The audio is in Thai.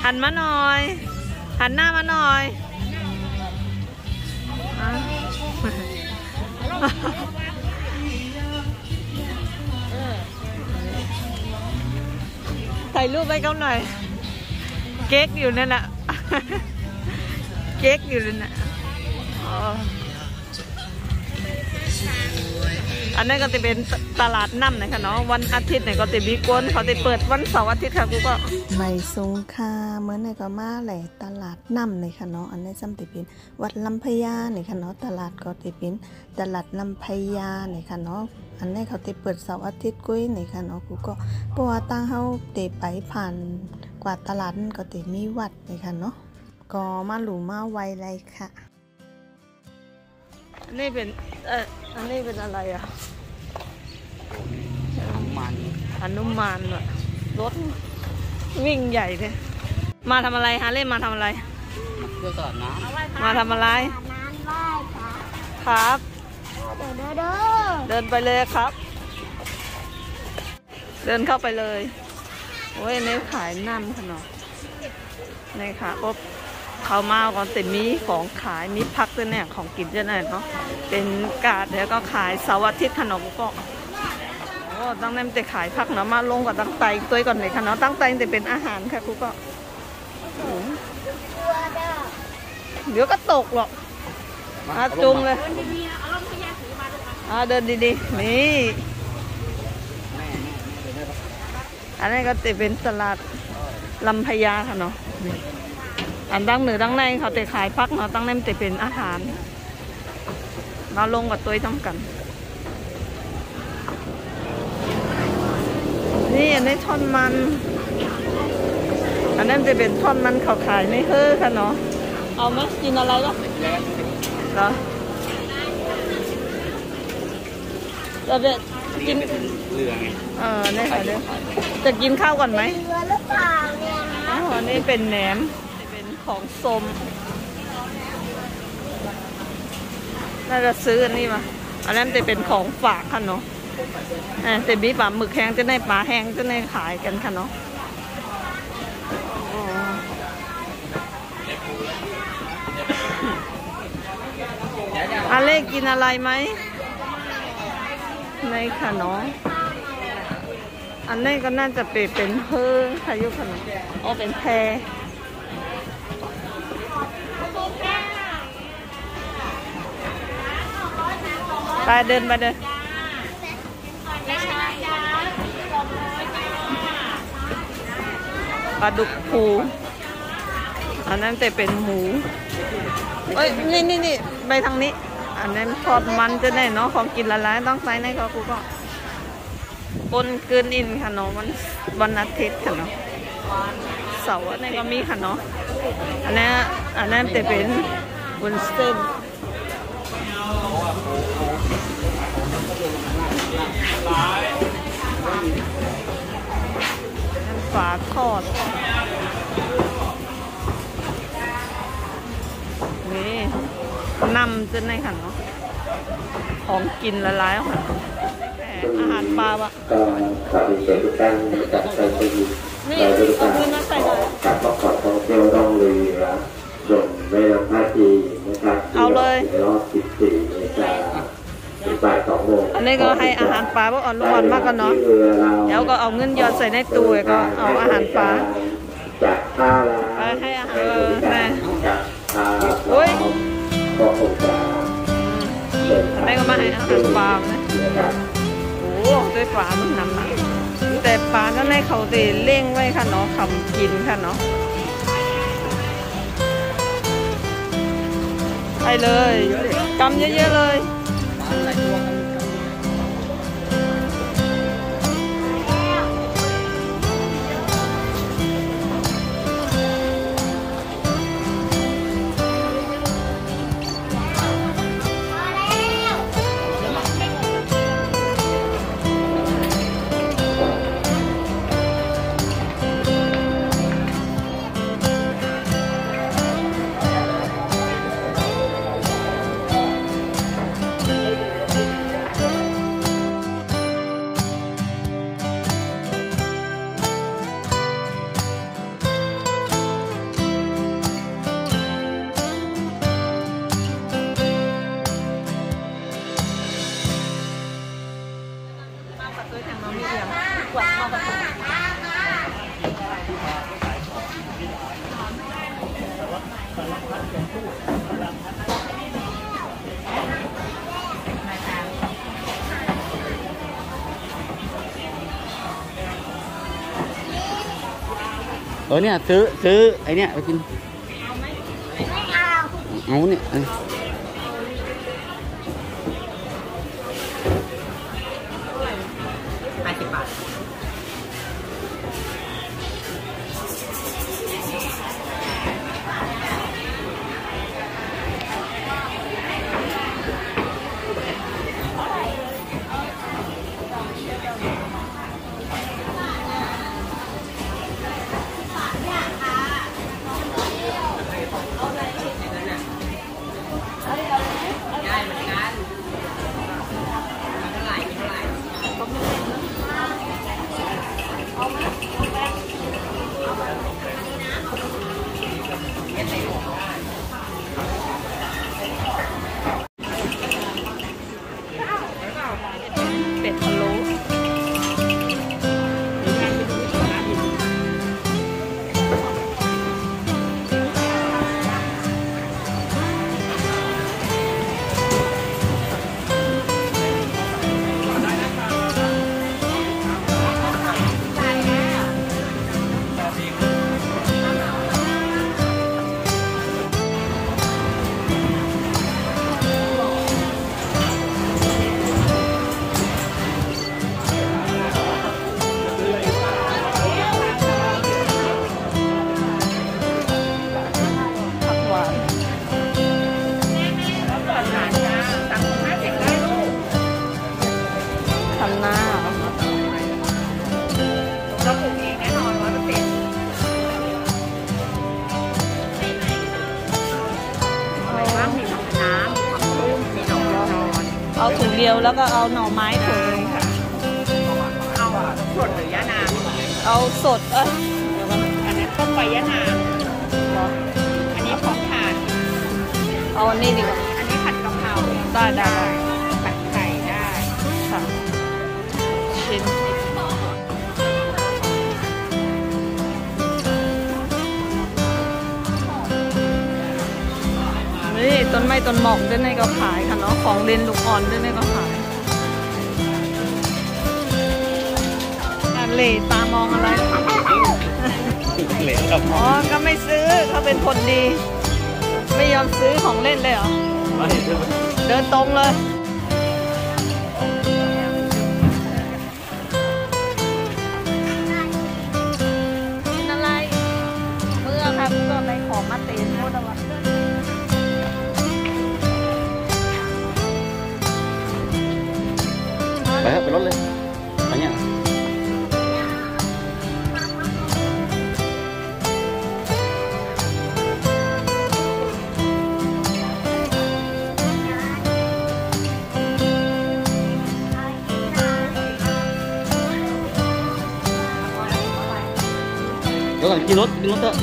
หันมาหน่อยหันหน้ามาหน่อยถ่ายรูปไปเขาหน่อยเก๊กอยู่นั่นน่ะเก๊กอยู่นั่นน่ะอันนั้นก็จะเป็นตลาดน้ำนะคะเนาะวันอาทิตย์เนี่ยก็จะมีกวนเขาจะเปิดวันเสาร์อาทิตย์ค่ะกูก็ไม่สงค่าเหมือนในก็มาแหละตลาดน้ำเลยค่ะเนาะอันนี้ซ้ำจะเป็นวัดลำพญาเนี่ยค่ะเนาะตลาดก็จะเป็นตลาดลำพญาเนี่ยค่ะเนาะอันนี้เขาจะเปิดเสาร์อาทิตย์กุ้ยเนี่ยค่ะเนาะกูก็เพราะว่าตั้งเขาเตะไปผ่านกว่าตลาดก็จะมีวัดเนี่ยค่ะเนาะก็มาหลูมาไวเลยค่ะอันนี้เป็นอันนี้เป็นอะไรอ่ะอนุมานว่ะรถวิ่งใหญ่เลยมาทำอะไรฮะเล่นมาทำอะไรมาเที่ยวตลาดน้ำมาทำอะไรครับเดินไปเลยครับเดินเข้าไปเลยโอ้ยในขายน้ำขนมในค่ะก็เขามาก่อนแต่มีของขายมีพักด้วยเนี่ยของกินด้วยเนี่ยเนาะเป็นกาดแล้วก็ขายเสาร์อาทิตย์ขนมก็โอ้ตั้งแต่จะขายพักเนาะมาลงกับตั้งไตตัวก่อนเลยค่ะเนาะตั้งไตจะเป็นอาหารค่ะครูก็เดี๋ยวก็ตกหรอกจุงเลยเดินดีๆนี่อันนี้ก็จะเป็นตลาดลำพญาค่ะเนาะอันดังเหนือดังในเขาจะขายพักเนาะตั้งนั้นจะเป็นอาหารมาลงกับตัวต้องกันนี่อันนี้ท่อนมันอันนั้นจะเป็นท่อนมันเขาขายไม่เฮ้อค่ะเนาะเอาไหมกินอะไรล่ะเหรอจะไปกินเรือไงนี่ค่ะเนี่ยจะกินข้าวก่อนไหมเรือหรือเปล่าเนี่ยอ๋อนี่เป็นแหนมเป็นของส้มน่าจะซื้ออันนี้มาอันนั้นจะเป็นของฝากค่ะเนาะแต่บีปลาหมึกแห้งจะได้ปลาแห้งจะได้ขายกันค่ะเนาะอาเล่กินอะไรไหมในค่ะเนาะอันนี้ก็น่าจะเป็นเฮือพายุค่ะเนาะอ๋อเป็นแพไปเดินไปเดินปลาดุกผูอันนั้นจะเป็นหมูเอ้ยนี่ไปทางนี้อันนั้นทอดมันจะได้เนาะของกินละลายต้องใส่ในก็กูก็ปนเกินอินค่ะเนาะวันอาทิตย์ค่ะเนาะเสาร์นี่ก็มีค่ะเนาะอันนั้นจะเป็นวุ้นเส้นฝาทอดนี่นำจะในค่ะเนาะของกินละลายค่ะอาหารปลาวะนี่เอาเงินมาใส่หน่อยการประกอบท่องเที่ยวต้องเรือหล่นแม่น้ำท่าจีนะครับเอาเลยรอบ14 นาฬิกาบ่าย 2 โมงอันนี้ก็ให้อาหารปลาพวกอ่อนๆมากกันเนาะเดี๋ยวก็เอาเงินหยอดใส่ในตู้ก็เอาอาหารปลาจากท่าแล้วให้อาหารนะโอ้ยอันนี้ก็มาให้อาหารปลานะโอ้ด้วยปลาต้องนำหนักแต่ปลาก็ในเขาตีเล่งไว้ค่ะเนาะคำกินค่ะเนาะไปเลยกำเยอะๆเลย เนี่ยซื้อไอเนี่ยไปกินเอาเนี่ย50 บาทเป็ดพะโล้ผักหวานทำหน้าเหรอ เราปลูกเองแน่นอน100%อะไรบ้างมีผักน้ำผักบุ้งมีหน่อไม้นอน เอาถุงเดียวแล้วก็เอาหน่อไม้ถุงนึงค่ะ เอาสดหรือยะนาง เอาสดอันนั้นต้มใบยะนางอันนี้ของทาน เอาอันนี้ดีกว่า อันนี้ผัดกะเพรา ได้ ผัดไข่ได้ ค่ะชิ้นนี่ต้นไม้ต้นหมอกด้วยในก็ขายค่ะเนาะของเล่นลูกอ่อนด้วยในก็ขายการเล่ตามองอะไร เหลวครับ อ๋อก็ไม่ซื้อเขาเป็นคนดี ไม่ยอมซื้อของเล่นเลยเหรอ เดินตรงเลยกินอะไรเมื่อครับก็ไปของมาเตนโมดวะ ไปครับไปรถเลยไปเนี่ยแล้วก่อนกินรถเถอะ